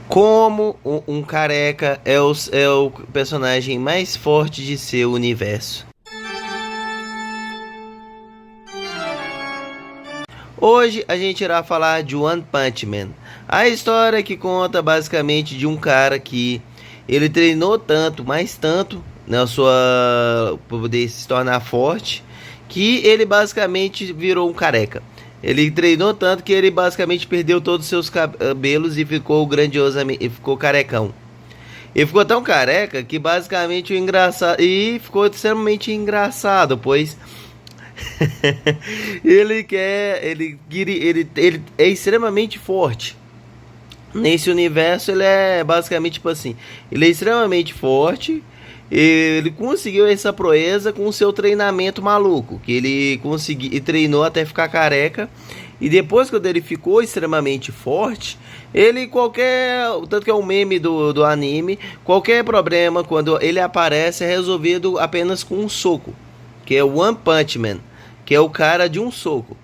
Como um careca é o personagem mais forte de seu universo. Hoje a gente irá falar de One Punch Man. A história que conta basicamente de um cara que ele treinou tanto, mais tanto, na sua para poder se tornar forte, que ele basicamente virou um careca. Ele treinou tanto que ele basicamente perdeu todos os seus cabelos e ficou grandiosamente, ficou carecão. Ele ficou tão careca que basicamente o engraçado e ficou extremamente engraçado, pois ele é extremamente forte. Nesse universo ele é basicamente tipo assim, ele é extremamente forte. Ele conseguiu essa proeza com o seu treinamento maluco, que ele conseguiu e treinou até ficar careca. E depois quando ele ficou extremamente forte, ele qualquer, tanto que é um meme do anime, qualquer problema quando ele aparece é resolvido apenas com um soco, que é o One Punch Man, que é o cara de um soco.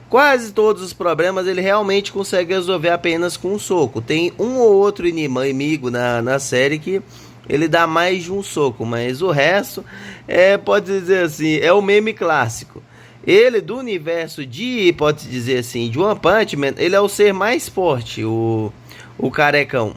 Quase todos os problemas ele realmente consegue resolver apenas com um soco. Tem um ou outro inimigo na série que ele dá mais de um soco, mas o resto pode dizer assim, é o meme clássico. Ele do universo de, pode dizer assim, de One Punch Man, ele é o ser mais forte, o carecão.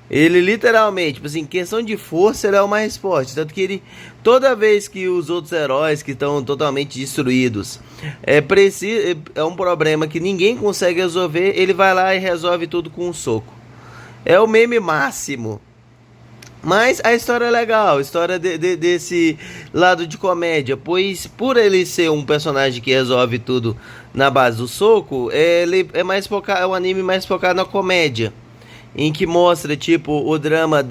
Ele literalmente, tipo assim, questão de força, ele é o mais forte. Tanto que ele, toda vez que os outros heróis que estão totalmente destruídos, é um problema que ninguém consegue resolver, ele vai lá e resolve tudo com um soco. É o meme máximo. Mas a história é legal, a história desse lado de comédia, pois por ele ser um personagem que resolve tudo na base do soco, ele é mais focado, é um anime mais focado na comédia, em que mostra tipo o drama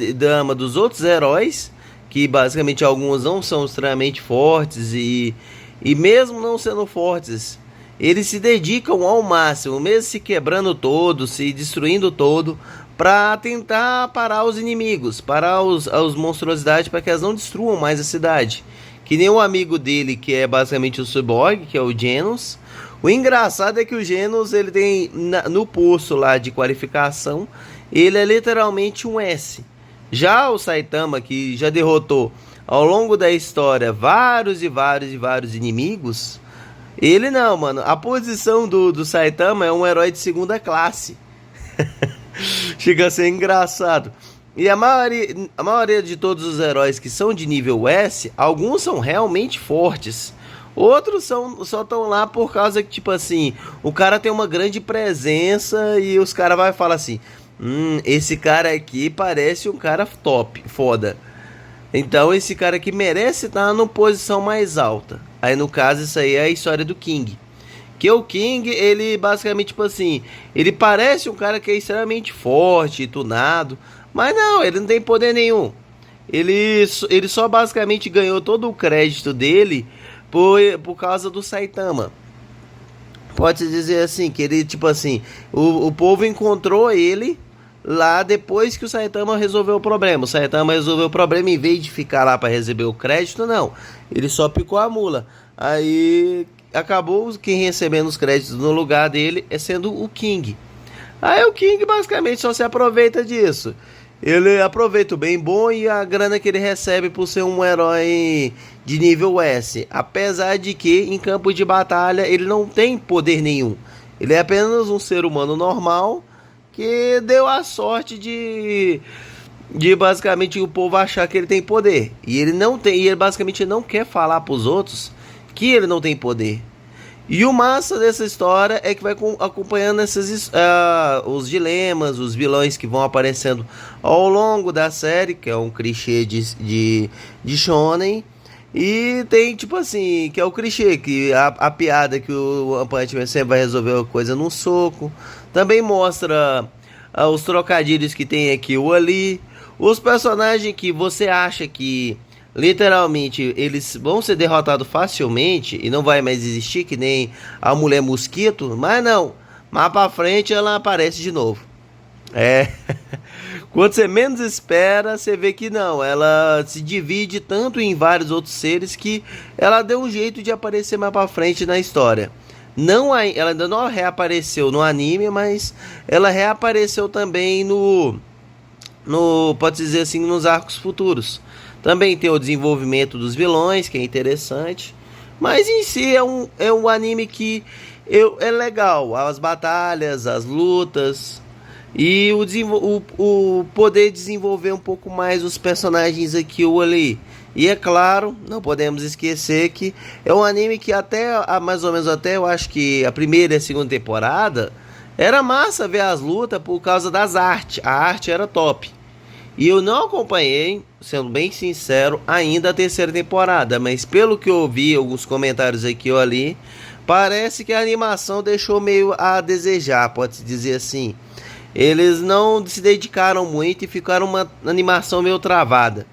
dos outros heróis, que basicamente alguns não são extremamente fortes e mesmo não sendo fortes, eles se dedicam ao máximo, mesmo se quebrando todo, se destruindo todo, para tentar parar os inimigos, parar as monstruosidades, para que elas não destruam mais a cidade. Que nem o amigo dele, que é basicamente o Cyborg, que é o Genos. O engraçado é que o Genos, ele tem no posto lá de qualificação, ele é literalmente um S. Já o Saitama, que já derrotou ao longo da história vários e vários e vários inimigos, ele não, mano. A posição do Saitama é um herói de segunda classe. Chega a ser engraçado. E a maioria de todos os heróis que são de nível S, alguns são realmente fortes. Outros só estão lá por causa que, tipo assim, o cara tem uma grande presença e os caras vão falar assim: esse cara aqui parece um cara top, foda. Então esse cara aqui merece estar numa posição mais alta. Aí no caso, isso aí é a história do King. Que o King, ele basicamente, tipo assim, ele parece um cara que é extremamente forte, tunado, mas não, ele não tem poder nenhum. Ele só basicamente ganhou todo o crédito dele por causa do Saitama. Pode-se dizer assim, que ele, tipo assim, o povo encontrou ele lá depois que o Saitama resolveu o problema. O Saitama resolveu o problema em vez de ficar lá para receber o crédito, não. Ele só picou a mula. Aí acabou quem recebendo os créditos no lugar dele sendo o King. Aí o King basicamente só se aproveita disso. Ele aproveita o bem bom e a grana que ele recebe por ser um herói de nível S. Apesar de que em campo de batalha ele não tem poder nenhum. Ele é apenas um ser humano normal que deu a sorte de basicamente o povo achar que ele tem poder. E ele não tem, e ele basicamente não quer falar para os outros que ele não tem poder. E o massa dessa história é que vai acompanhando os dilemas, os vilões que vão aparecendo ao longo da série, que é um clichê de shonen. E tem tipo assim, que é o clichê, que a piada que o One Punch Man sempre vai resolver a coisa num soco. Também mostra os trocadilhos que tem aqui ou ali. Os personagens que você acha que literalmente eles vão ser derrotados facilmente e não vai mais existir, que nem a mulher mosquito, mas não, mais pra frente ela aparece de novo. Quando você menos espera, você vê que não, ela se divide tanto em vários outros seres que ela deu um jeito de aparecer mais pra frente na história. Não, ela ainda não reapareceu no anime, mas ela reapareceu também no, pode dizer assim, nos arcos futuros. Também tem o desenvolvimento dos vilões, que é interessante. Mas em si é um anime que é legal. As batalhas, as lutas e o poder desenvolver um pouco mais os personagens aqui ou ali. E é claro, não podemos esquecer que é um anime que até mais ou menos até eu acho que a primeira e a segunda temporada era massa ver as lutas por causa das artes. A arte era top. E eu não acompanhei, sendo bem sincero, ainda a terceira temporada. Mas pelo que eu vi, alguns comentários aqui ou ali, parece que a animação deixou meio a desejar, pode-se dizer assim. Eles não se dedicaram muito e ficaram uma animação meio travada.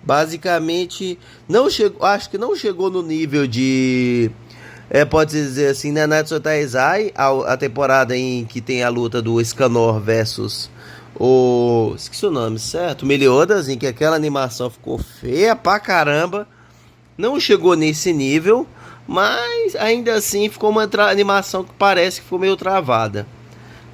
Basicamente, não chegou, acho que não chegou no nível de... pode dizer assim, Nanatsu Taizai, a temporada em que tem a luta do Escanor versus esqueci o nome, certo? Meliodas, em que aquela animação ficou feia pra caramba. Não chegou nesse nível, mas ainda assim ficou uma animação que parece que ficou meio travada.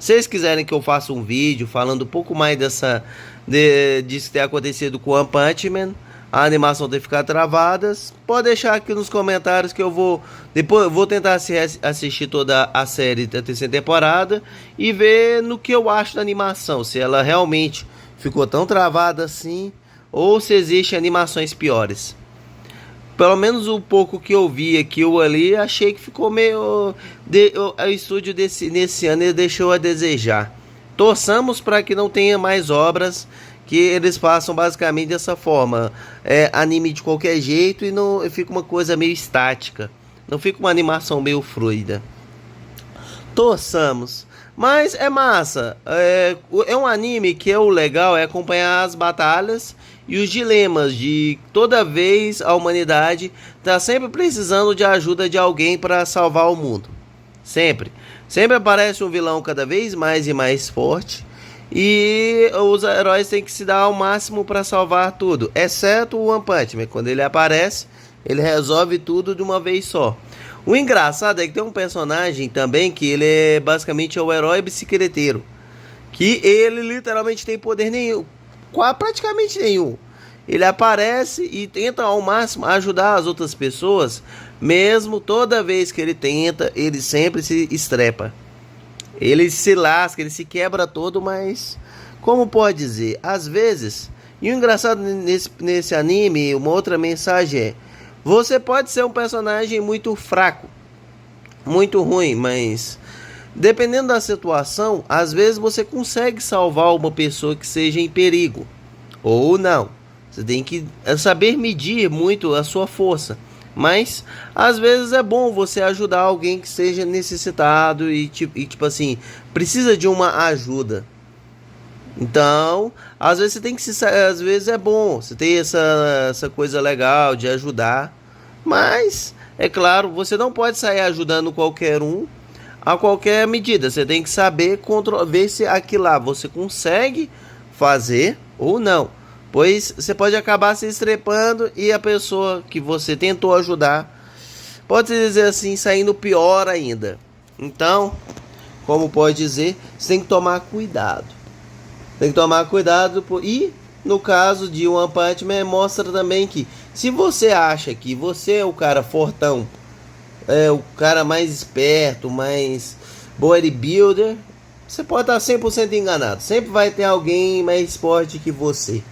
Se vocês quiserem que eu faça um vídeo falando um pouco mais disso ter acontecido com One Punch Man, a animação ter ficado travada, pode deixar aqui nos comentários que eu vou depois eu vou tentar assistir toda a série da terceira temporada e ver no que eu acho da animação, se ela realmente ficou tão travada assim ou se existem animações piores. Pelo menos o pouco que eu vi aqui ou ali, achei que ficou meio... o estúdio nesse ano ele deixou a desejar. Torçamos para que não tenha mais obras que eles façam basicamente dessa forma. Anime de qualquer jeito e não fica uma coisa meio estática. Não fica uma animação meio fluida. Torçamos. Mas é massa. É um anime que o legal é acompanhar as batalhas e os dilemas de toda vez a humanidade está sempre precisando de ajuda de alguém para salvar o mundo. Sempre. Sempre aparece um vilão cada vez mais e mais forte. E os heróis têm que se dar ao máximo para salvar tudo. Exceto o One Punch Man. Quando ele aparece, ele resolve tudo de uma vez só. O engraçado é que tem um personagem também que ele é basicamente o herói bicicleteiro. Que ele literalmente tem poder nenhum. Praticamente nenhum. Ele aparece e tenta ao máximo ajudar as outras pessoas. Mesmo toda vez que ele tenta, ele sempre se estrepa. Ele se lasca, ele se quebra todo, mas... Como pode dizer? Às vezes... E o engraçado nesse anime, uma outra mensagem é... Você pode ser um personagem muito fraco, muito ruim, mas dependendo da situação, às vezes você consegue salvar uma pessoa que seja em perigo, ou não. Você tem que saber medir muito a sua força, mas às vezes é bom você ajudar alguém que seja necessitado e tipo assim, precisa de uma ajuda. Então, às vezes você tem que às vezes é bom você ter essa coisa legal de ajudar, mas é claro, você não pode sair ajudando qualquer um a qualquer medida. Você tem que saber ver se aquilo lá você consegue fazer ou não, pois você pode acabar se estrepando e a pessoa que você tentou ajudar pode dizer assim, saindo pior ainda. Então, como pode dizer, você tem que tomar cuidado. Tem que tomar cuidado. E no caso de One Punch Man, mostra também que se você acha que você é o cara fortão, o cara mais esperto, mais bodybuilder, você pode estar 100% enganado. Sempre vai ter alguém mais forte que você.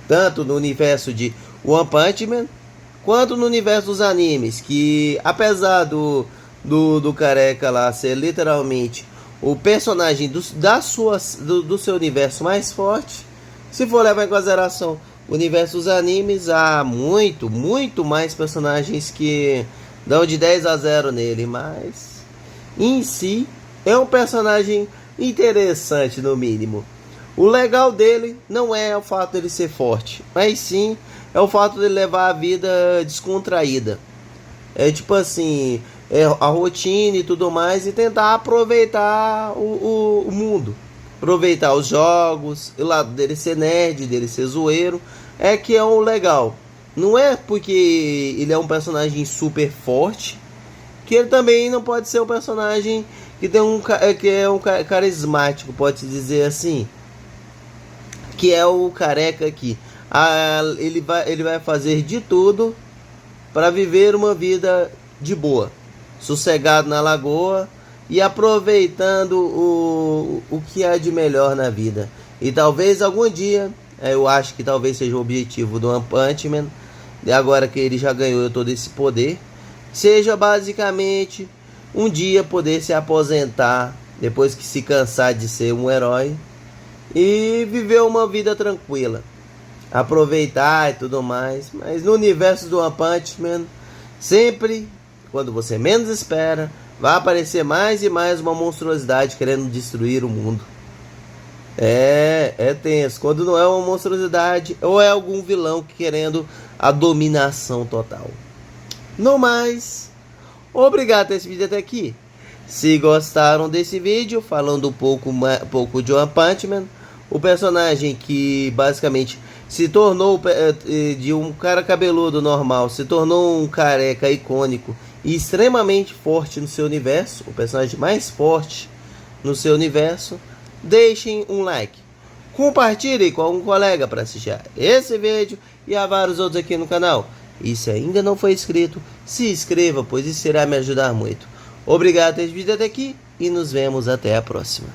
Tanto no universo de One Punch Man, quanto no universo dos animes. Que apesar do careca lá ser literalmente o personagem do seu universo mais forte, se for levar em consideração o universo dos animes, há muito mais personagens que dão de 10-0 nele, mas em si é um personagem interessante no mínimo. O legal dele não é o fato dele ser forte, mas sim é o fato dele levar a vida descontraída. É tipo assim, a rotina e tudo mais, e tentar aproveitar o mundo, aproveitar os jogos, o lado dele ser nerd, dele ser zoeiro, é que é o legal. Não é porque ele é um personagem super forte que ele também não pode ser um personagem que tem que é um carismático, pode dizer assim. que é o careca aqui. Ele vai fazer de tudo para viver uma vida de boa, sossegado na lagoa e aproveitando o que há de melhor na vida. E talvez algum dia, eu acho que talvez seja o objetivo do One Punch Man, agora que ele já ganhou todo esse poder, seja basicamente um dia poder se aposentar depois que se cansar de ser um herói e viver uma vida tranquila, aproveitar e tudo mais. Mas no universo do One Punch Man, sempre quando você menos espera, vai aparecer mais e mais uma monstruosidade querendo destruir o mundo. É tenso. Quando não é uma monstruosidade, ou é algum vilão querendo a dominação total. No mais, obrigado por ter esse vídeo até aqui. Se gostaram desse vídeo, falando um pouco de One Punch Man, o personagem que basicamente se tornou de um cara cabeludo normal, se tornou um careca icônico e extremamente forte no seu universo, o personagem mais forte no seu universo. Deixem um like, compartilhem com algum colega para assistir esse vídeo e a vários outros aqui no canal. E se ainda não for inscrito, se inscreva, pois isso irá me ajudar muito. Obrigado por ter visto até aqui e nos vemos até a próxima.